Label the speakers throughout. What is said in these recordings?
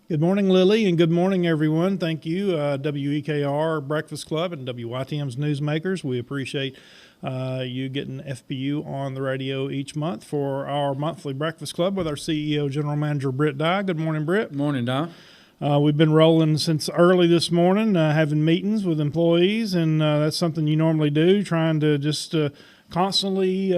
Speaker 1: Good morning, Lily, and good morning, everyone. Thank you, WEKR Breakfast Club and WYTM's Newsmakers. We appreciate you getting FPU on the radio each month for our monthly Breakfast Club with our CEO, General Manager Britt. Good morning, Britt.
Speaker 2: Good morning, Don.
Speaker 1: We've been rolling since early this morning, having meetings with employees, and that's something you normally do, trying to just constantly,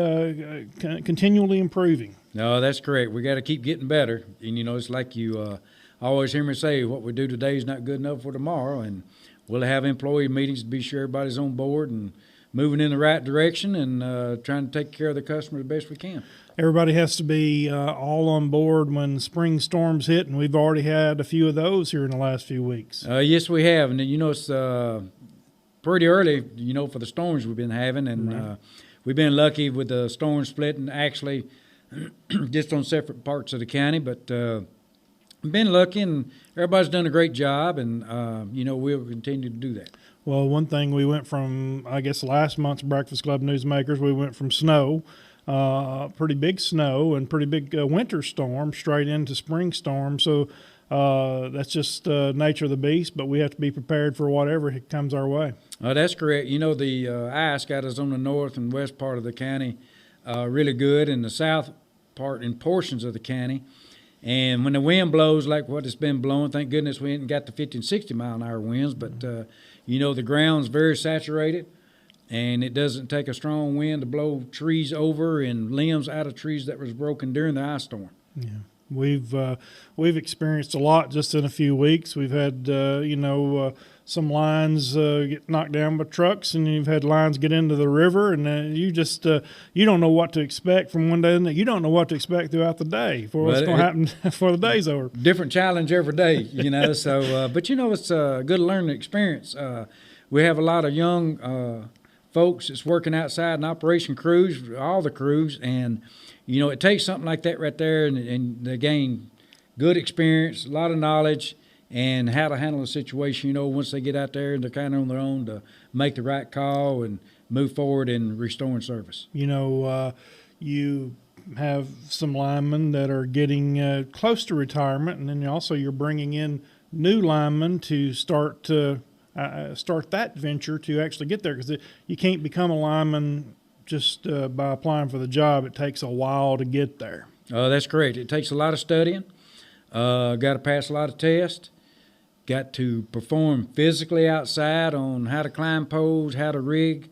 Speaker 1: continually improving.
Speaker 2: No, that's correct. We got to keep getting better. And, it's like you always hear me say, what we do today is not good enough for tomorrow. And we'll have employee meetings to be sure everybody's on board and moving in the right direction and trying to take care of the customer the best we can.
Speaker 1: Everybody has to be all on board when spring storms hit, and we've already had a few of those here in the last few weeks.
Speaker 2: Yes, we have. And, it's pretty early, for the storms we've been having. And
Speaker 1: Right.
Speaker 2: We've been lucky with the storm splitting actually just on separate parts of the county. But we've been lucky, and everybody's done a great job, and, we'll continue to do that.
Speaker 1: Well, one thing, we went from, I guess, last month's Breakfast Club Newsmakers, we went from snow, pretty big snow and pretty big winter storm straight into spring storm. So that's just nature of the beast, but we have to be prepared for whatever comes our way.
Speaker 2: That's correct. The ice got us on the north and west part of the county really good, and the south part in portions of the county. And when the wind blows like what it's been blowing, thank goodness we ain't got the 50 and 60 mile an hour winds, but the ground's very saturated, and it doesn't take a strong wind to blow trees over and limbs out of trees that was broken during the ice storm.
Speaker 1: Yeah. We've experienced a lot just in a few weeks. We've had some lines get knocked down by trucks, and you've had lines get into the river, and you don't know what to expect from one day to the next. You don't know what to expect throughout the day for what's going to happen before the day's over.
Speaker 2: Different challenge every day, So, but it's a good learning experience. We have a lot of young folks that's working outside in operation crews, all the crews, and it takes something like that right there, and they gain good experience, a lot of knowledge, and how to handle a situation, once they get out there and they're kind of on their own to make the right call and move forward in restoring service.
Speaker 1: You have some linemen that are getting close to retirement, and then you're bringing in new linemen to start that venture to actually get there, because you can't become a lineman just by applying for the job. It takes a while to get there.
Speaker 2: That's correct. It takes a lot of studying. Got to pass a lot of tests. Got to perform physically outside on how to climb poles, how to rig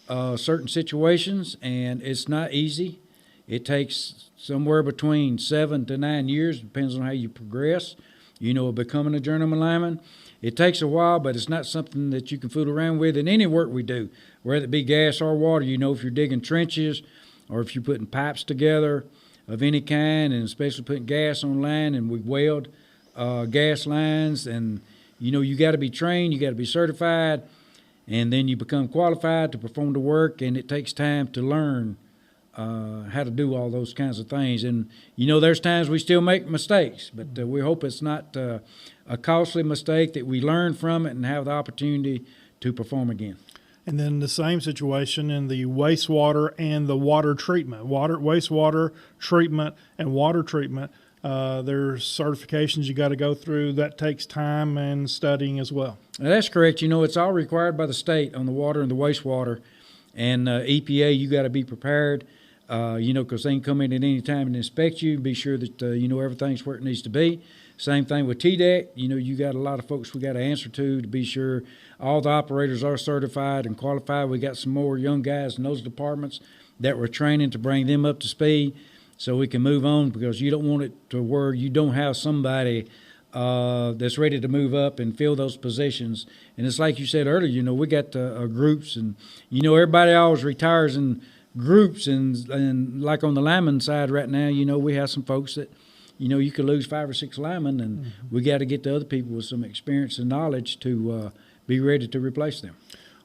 Speaker 2: certain situations, and it's not easy. It takes somewhere between 7 to 9 years, depends on how you progress, becoming a journeyman lineman. It takes a while, but it's not something that you can fool around with in any work we do, whether it be gas or water. If you're digging trenches or if you're putting pipes together of any kind, and especially putting gas on line, and we weld gas lines, and you got to be trained, you got to be certified, and then you become qualified to perform the work, and it takes time to learn how to do all those kinds of things. And there's times we still make mistakes, but we hope it's not a costly mistake, that we learn from it and have the opportunity to perform again.
Speaker 1: And then the same situation in the wastewater and the water treatment. Wastewater treatment and water treatment, there's certifications you got to go through. That takes time and studying as well.
Speaker 2: That's correct. It's all required by the state on the water and the wastewater. And EPA, you got to be prepared, because they can come in at any time and inspect you and be sure that, everything's where it needs to be. Same thing with TDEC. You got a lot of folks we got to answer to be sure all the operators are certified and qualified. We got some more young guys in those departments that we're training to bring them up to speed so we can move on, because you don't want it to where you don't have somebody that's ready to move up and fill those positions. And it's like you said earlier, we got groups, and, everybody always retires in groups, and like on the lineman side right now, we have some folks that, you could lose 5 or 6 linemen, and we got to get the other people with some experience and knowledge to be ready to replace them.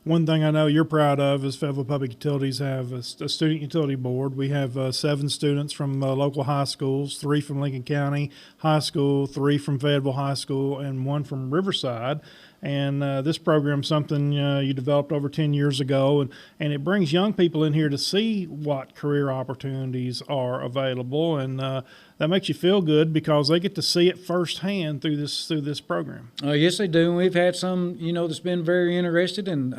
Speaker 1: One thing I know you're proud of is Fayetteville Public Utilities have a student utility board. We have 7 students from local high schools, 3 from Lincoln County High School, 3 from Fayetteville High School, and 1 from Riverside. And this program's something you developed over 10 years ago, and it brings young people in here to see what career opportunities are available, and that makes you feel good because they get to see it firsthand through this program.
Speaker 2: Yes, they do. And we've had some, that's been very interested and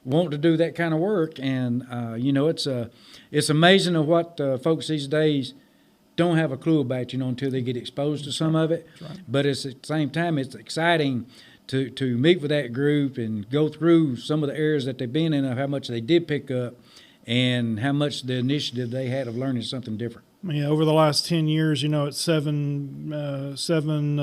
Speaker 2: want to do that kind of work, and it's amazing of what folks these days don't have a clue about, until they get exposed to some of it.
Speaker 1: Right.
Speaker 2: But at the same time, it's exciting to meet with that group and go through some of the areas that they've been in, of how much they did pick up and how much the initiative they had of learning something different.
Speaker 1: Yeah, over the last 10 years, it's seven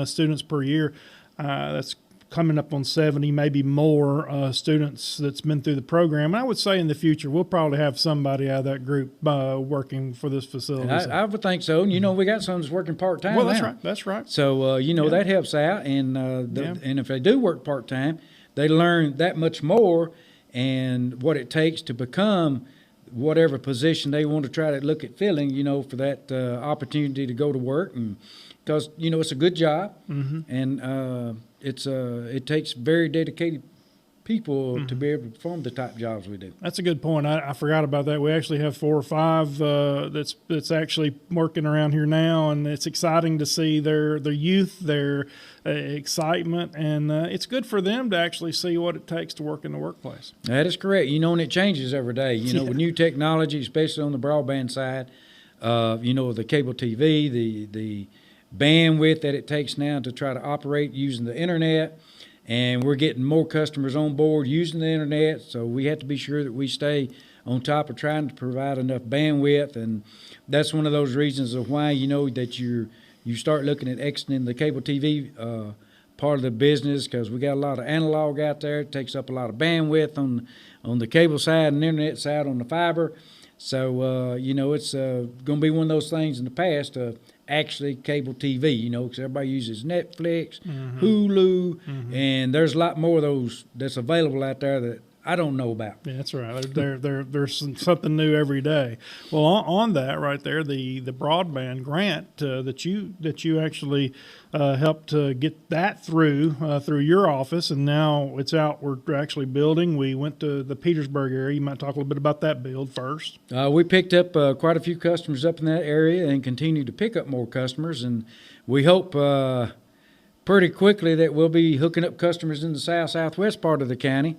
Speaker 1: students per year. That's coming up on 70, maybe more students that's been through the program. And I would say in the future, we'll probably have somebody out of that group working for this facility.
Speaker 2: I would think so. And, we got some that's working part-time
Speaker 1: Well,
Speaker 2: now.
Speaker 1: that's right. That's right.
Speaker 2: So, that helps out. And and if they do work part-time, they learn that much more and what it takes to become whatever position they want to try to look at filling, for that opportunity to go to work. And because, it's a good job, and it takes very dedicated people to be able to perform the type jobs we do.
Speaker 1: That's a good point. I forgot about that. We actually have 4 or 5 that's actually working around here now, and it's exciting to see their youth, their excitement, and it's good for them to actually see what it takes to work in the workplace.
Speaker 2: That is correct. And it changes every day. With new technology, especially on the broadband side, the cable TV, the bandwidth that it takes now to try to operate using the internet, and we're getting more customers on board using the internet, so we have to be sure that we stay on top of trying to provide enough bandwidth. And that's one of those reasons of why that you start looking at exiting the cable TV part of the business, because we got a lot of analog out there. It takes up a lot of bandwidth on the cable side and the internet side on the fiber. So it's going to be one of those things in the past of actually cable TV, because everybody uses Netflix, Hulu, and there's a lot more of those that's available out there that I don't know about.
Speaker 1: Yeah, that's right. There's something new every day. Well, on that right there, the broadband grant that you actually helped get that through your office, and now it's out. We're actually building. We went to the Petersburg area. You might talk a little bit about that build first.
Speaker 2: We picked up quite a few customers up in that area and continue to pick up more customers, and we hope pretty quickly that we'll be hooking up customers in the southwest part of the county.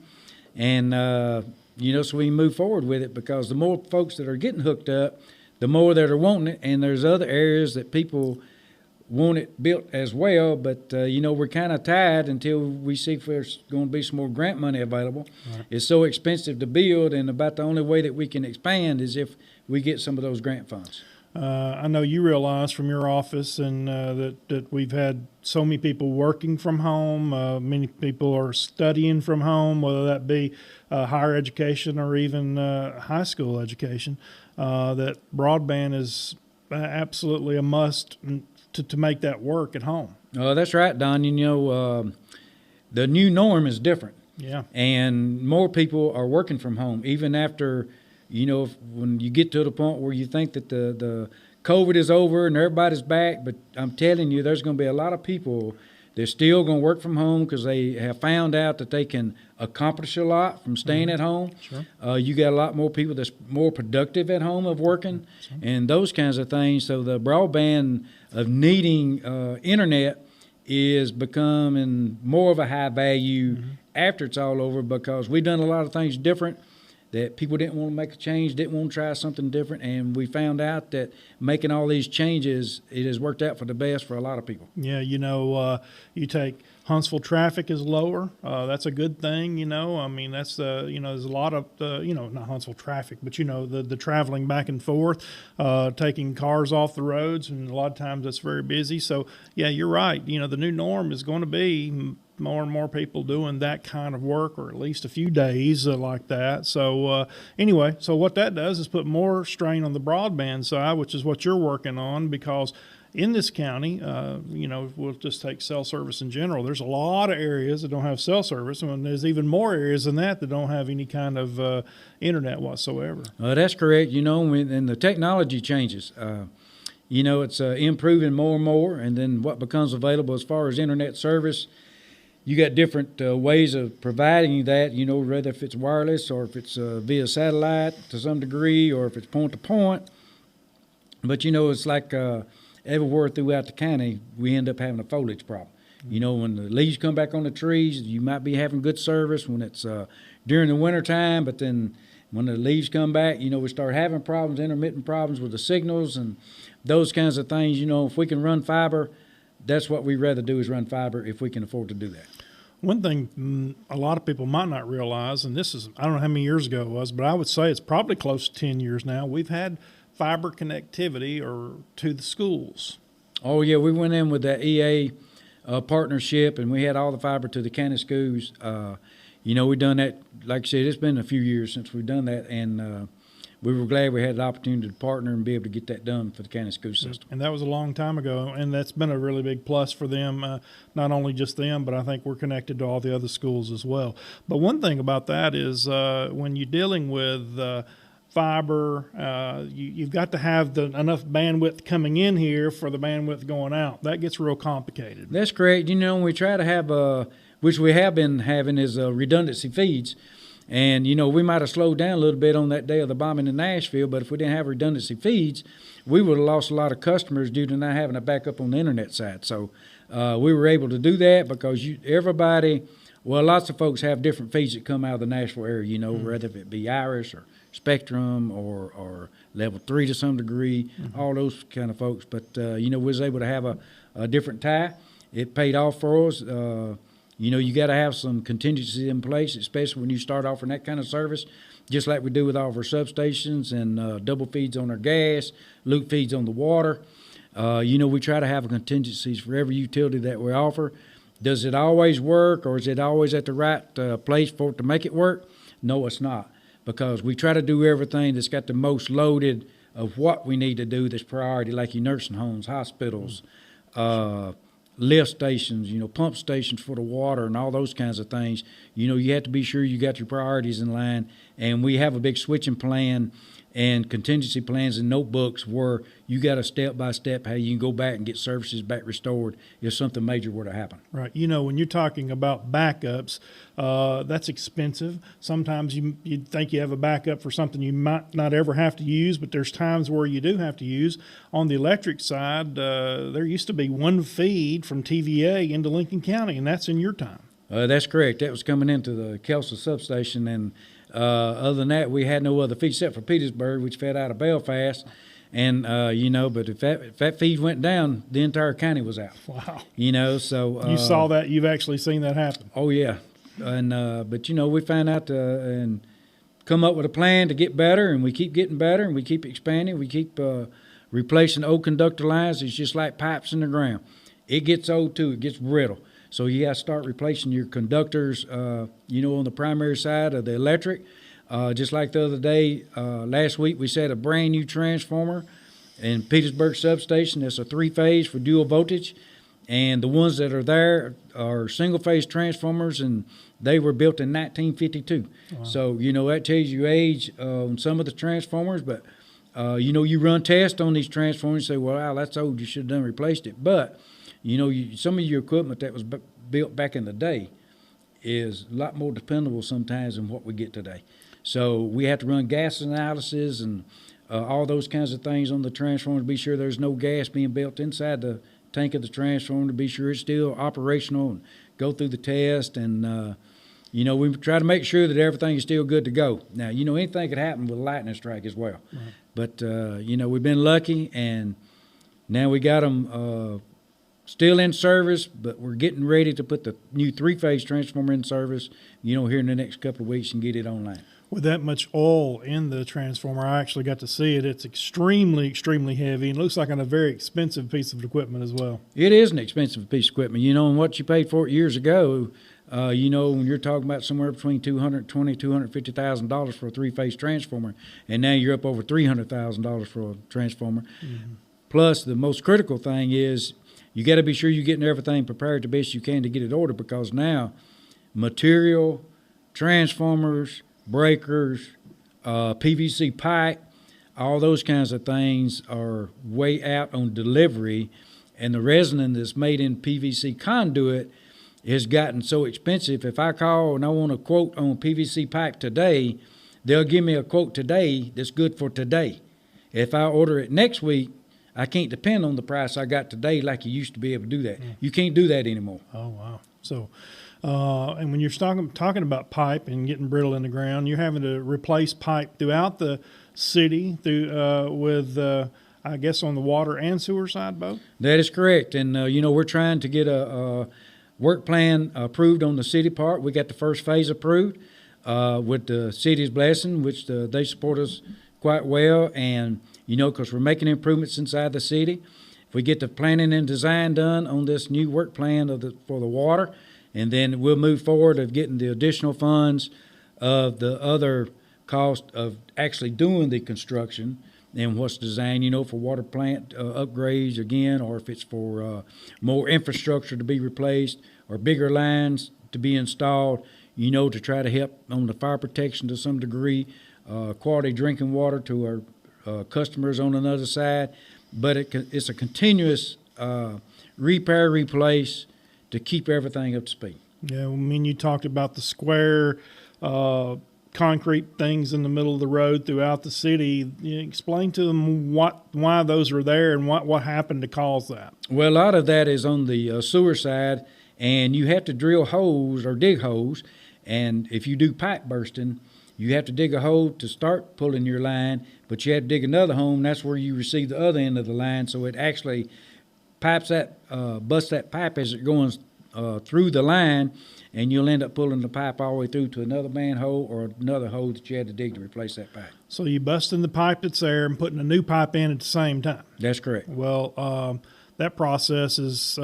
Speaker 2: And, so we move forward with it, because the more folks that are getting hooked up, the more that are wanting it. And there's other areas that people want it built as well. But, we're kind of tied until we see if there's going to be some more grant money available. Right. It's so expensive to build, and about the only way that we can expand is if we get some of those grant funds.
Speaker 1: I know you realize from your office and that we've had so many people working from home. Many people are studying from home, whether that be higher education or even high school education. That broadband is absolutely a must to make that work at home.
Speaker 2: That's right, Don. The new norm is different.
Speaker 1: Yeah. And
Speaker 2: more people are working from home, even after when you get to the point where you think that the COVID is over and everybody's back, but I'm telling you, there's going to be a lot of people that's still going to work from home because they have found out that they can accomplish a lot from staying at home.
Speaker 1: Sure.
Speaker 2: You got a lot more people that's more productive at home of working and those kinds of things. So the broadband of needing internet is becoming more of a high value after it's all over, because we've done a lot of things different that people didn't want to make a change, didn't want to try something different, and we found out that making all these changes, it has worked out for the best for a lot of people.
Speaker 1: Yeah, you take Huntsville traffic is lower. That's a good thing, I mean, that's there's a lot of not Huntsville traffic, but the traveling back and forth, taking cars off the roads, and a lot of times that's very busy. So yeah, you're right. The new norm is going to be more and more people doing that kind of work, or at least a few days like that. So anyway, so what that does is put more strain on the broadband side, which is what you're working on, because in this county, we'll just take cell service in general. There's a lot of areas that don't have cell service, and there's even more areas than that don't have any kind of internet whatsoever.
Speaker 2: That's correct. And the technology changes. It's improving more and more, and then what becomes available as far as internet service, you got different ways of providing that, whether if it's wireless or if it's via satellite to some degree or if it's point to point. But, it's like everywhere throughout the county, we end up having a foliage problem. When the leaves come back on the trees, you might be having good service when it's during the winter time, but then when the leaves come back, we start having problems, intermittent problems with the signals and those kinds of things. If we can run fiber, that's what we'd rather do, is run fiber if we can afford to do that.
Speaker 1: One thing a lot of people might not realize, and this is, I don't know how many years ago it was, but I would say it's probably close to 10 years now, we've had fiber connectivity to the schools.
Speaker 2: Oh, yeah, we went in with that EA partnership, and we had all the fiber to the county schools. We've done that, like I said, it's been a few years since we've done that, and we were glad we had the opportunity to partner and be able to get that done for the county school system.
Speaker 1: And that was a long time ago, and that's been a really big plus for them, not only just them, but I think we're connected to all the other schools as well. But one thing about that is when you're dealing with fiber, you've got to have enough bandwidth coming in here for the bandwidth going out. That gets real complicated.
Speaker 2: That's correct. We try to have, which we have been having, is redundancy feeds. And, we might have slowed down a little bit on that day of the bombing in Nashville, but if we didn't have redundancy feeds, we would have lost a lot of customers due to not having a backup on the internet side. So we were able to do that because lots of folks have different feeds that come out of the Nashville area, whether it be Iris or Spectrum or Level 3 to some degree, all those kind of folks. But, we was able to have a different tie. It paid off for us. You got to have some contingency in place, especially when you start offering that kind of service, just like we do with all of our substations and double feeds on our gas, loop feeds on the water. We try to have contingencies for every utility that we offer. Does it always work, or is it always at the right place for it to make it work? No, it's not, because we try to do everything that's got the most loaded of what we need to do that's priority, like your nursing homes, hospitals, lift stations, pump stations for the water and all those kinds of things. You have to be sure you got your priorities in line. And we have a big switching plan and contingency plans and notebooks where you got a step-by-step how you can go back and get services back restored if something major were to happen.
Speaker 1: Right. When you're talking about backups, that's expensive. Sometimes you'd think you have a backup for something you might not ever have to use, but there's times where you do have to use. On the electric side, there used to be one feed from TVA into Lincoln County, and that's in your time.
Speaker 2: That's correct. That was coming into the Kelso substation, and other than that, we had no other feed except for Petersburg, which fed out of Belfast. And, but if that feed went down, the entire county was out.
Speaker 1: Wow.
Speaker 2: So.
Speaker 1: You saw that? You've actually seen that happen?
Speaker 2: Oh, yeah. And, but, we found out and come up with a plan to get better, and we keep getting better, and we keep expanding. We keep replacing old conductor lines. It's just like pipes in the ground. It gets old, too. It gets brittle. So you got to start replacing your conductors, on the primary side of the electric. Just like the other day, last week, we set a brand new transformer in Petersburg substation. That's a 3-phase for dual voltage. And the ones that are there are single-phase transformers, and they were built in 1952. Wow. So, that tells you age on some of the transformers. But, you run tests on these transformers and say, well, wow, that's old. You should have replaced it. But some of your equipment that was built back in the day is a lot more dependable sometimes than what we get today. So we have to run gas analysis and all those kinds of things on the transformer to be sure there's no gas being built inside the tank of the transformer, to be sure it's still operational, and go through the test. And, we try to make sure that everything is still good to go. Now, anything could happen with a lightning strike as well. Right. But, we've been lucky, and now we got them still in service, but we're getting ready to put the new 3-phase transformer in service, here in the next couple of weeks and get it online.
Speaker 1: With that much oil in the transformer, I actually got to see it. It's extremely, extremely heavy, and looks like a very expensive piece of equipment as well.
Speaker 2: It is an expensive piece of equipment, and what you paid for it years ago, when you're talking about somewhere between $220,000 $250,000 for a 3-phase transformer, and now you're up over $300,000 for a transformer. Mm-hmm. Plus, the most critical thing is you got to be sure you're getting everything prepared the best you can to get it ordered, because now material, transformers, breakers, PVC pipe, all those kinds of things are way out on delivery, and the resin that's made in PVC conduit has gotten so expensive. If I call and I want a quote on PVC pipe today, they'll give me a quote today that's good for today. If I order it next week, I can't depend on the price I got today like you used to be able to do that. You can't do that anymore.
Speaker 1: Oh, wow. So, and when you're talking about pipe and getting brittle in the ground, you're having to replace pipe throughout the city with I guess on the water and sewer side both?
Speaker 2: That is correct. And, we're trying to get a work plan approved on the city part. We got the first phase approved with the city's blessing, which they support us quite well. And, because we're making improvements inside the city. If we get the planning and design done on this new work plan for the water, and then we'll move forward of getting the additional funds of the other cost of actually doing the construction and what's designed, for water plant upgrades again, or if it's for more infrastructure to be replaced or bigger lines to be installed, to try to help on the fire protection to some degree, quality drinking water to our customers on another side. But it's a continuous repair, replace to keep everything up to speed.
Speaker 1: Yeah, you talked about the square concrete things in the middle of the road throughout the city. Explain to them why those are there and what happened to cause that.
Speaker 2: Well, a lot of that is on the sewer side, and you have to drill holes or dig holes. And if you do pipe bursting, you have to dig a hole to start pulling your line, but you have to dig another hole, and that's where you receive the other end of the line. So it actually busts that pipe as it goes through the line, and you'll end up pulling the pipe all the way through to another manhole or another hole that you had to dig to replace that pipe.
Speaker 1: So you busting the pipe that's there and putting a new pipe in at the same time.
Speaker 2: That's correct.
Speaker 1: Well, that process is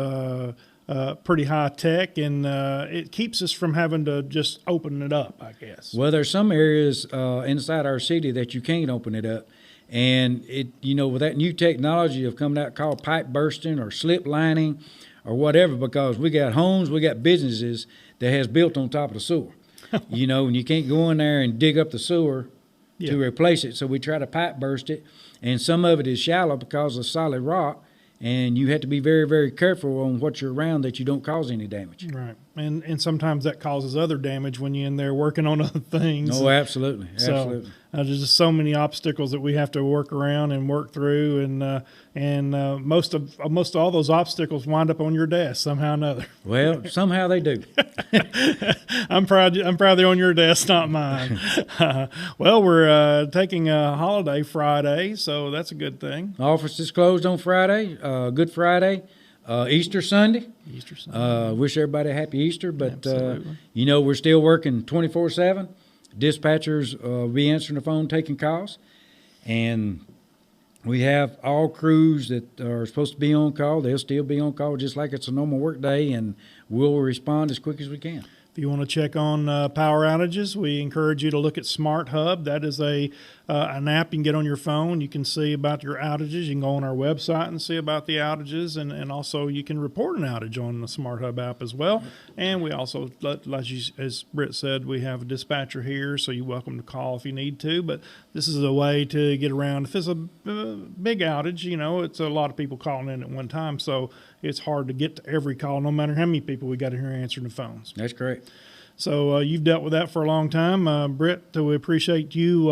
Speaker 1: pretty high tech, and it keeps us from having to just open it up, I guess.
Speaker 2: Well, there's some areas inside our city that you can't open it up. And with that new technology of coming out called pipe bursting or slip lining or whatever, because we got homes, we got businesses that has built on top of the sewer, and you can't go in there and dig up the sewer to replace it. So we try to pipe burst it, and some of it is shallow because of solid rock, and you have to be very, very careful on what you're around that you don't cause any damage.
Speaker 1: Right. And sometimes that causes other damage when you're in there working on other things.
Speaker 2: Oh, absolutely. Absolutely.
Speaker 1: So there's just so many obstacles that we have to work around and work through, and most of all those obstacles wind up on your desk somehow or another.
Speaker 2: Well, somehow they do.
Speaker 1: I'm proud they're on your desk, not mine. Well, we're taking a holiday Friday, so that's a good thing.
Speaker 2: Office is closed on Friday, Good Friday. Easter Sunday. Wish everybody a happy Easter, but we're still working 24/7. Dispatchers will be answering the phone, taking calls, and we have all crews that are supposed to be on call. They'll still be on call just like it's a normal work day, and we'll respond as quick as we can.
Speaker 1: If you want to check on power outages, we encourage you to look at Smart Hub. That is an app you can get on your phone. You can see about your outages. You can go on our website and see about the outages, and also you can report an outage on the Smart Hub app as well. And we also, as Britt said, we have a dispatcher here, so you're welcome to call if you need to. But this is a way to get around. If it's a big outage, it's a lot of people calling in at one time, so it's hard to get to every call, no matter how many people we got in here answering the phones.
Speaker 2: That's correct.
Speaker 1: So you've dealt with that for a long time. Britt, we appreciate you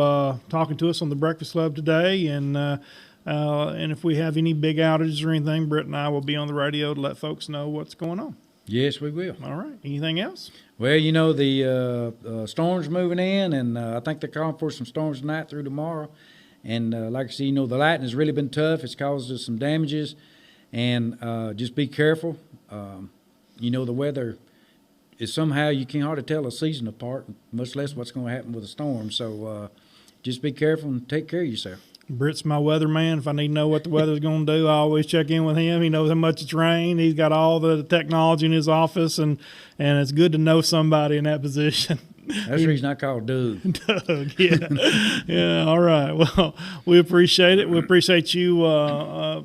Speaker 1: talking to us on the Breakfast Club today. And if we have any big outages or anything, Britt and I will be on the radio to let folks know what's going on.
Speaker 2: Yes, we will.
Speaker 1: All right. Anything else?
Speaker 2: Well, the storm's moving in, and I think they're calling for some storms tonight through tomorrow. And like I said, the lightning has really been tough. It's caused us some damages. And just be careful. The weather is somehow you can't hardly tell a season apart, much less what's going to happen with a storm. So just be careful and take care of yourself.
Speaker 1: Britt's my weatherman. If I need to know what the weather's going to do, I always check in with him. He knows how much it's rained. He's got all the technology in his office, and it's good to know somebody in that position.
Speaker 2: That's the reason I call Doug.
Speaker 1: Doug, yeah. Yeah, all right. Well, we appreciate it. We appreciate you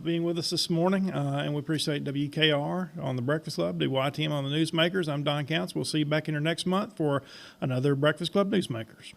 Speaker 1: being with us this morning, and we appreciate WKR on the Breakfast Club, WYTM on the Newsmakers. I'm Don Counts. We'll see you back in here next month for another Breakfast Club Newsmakers.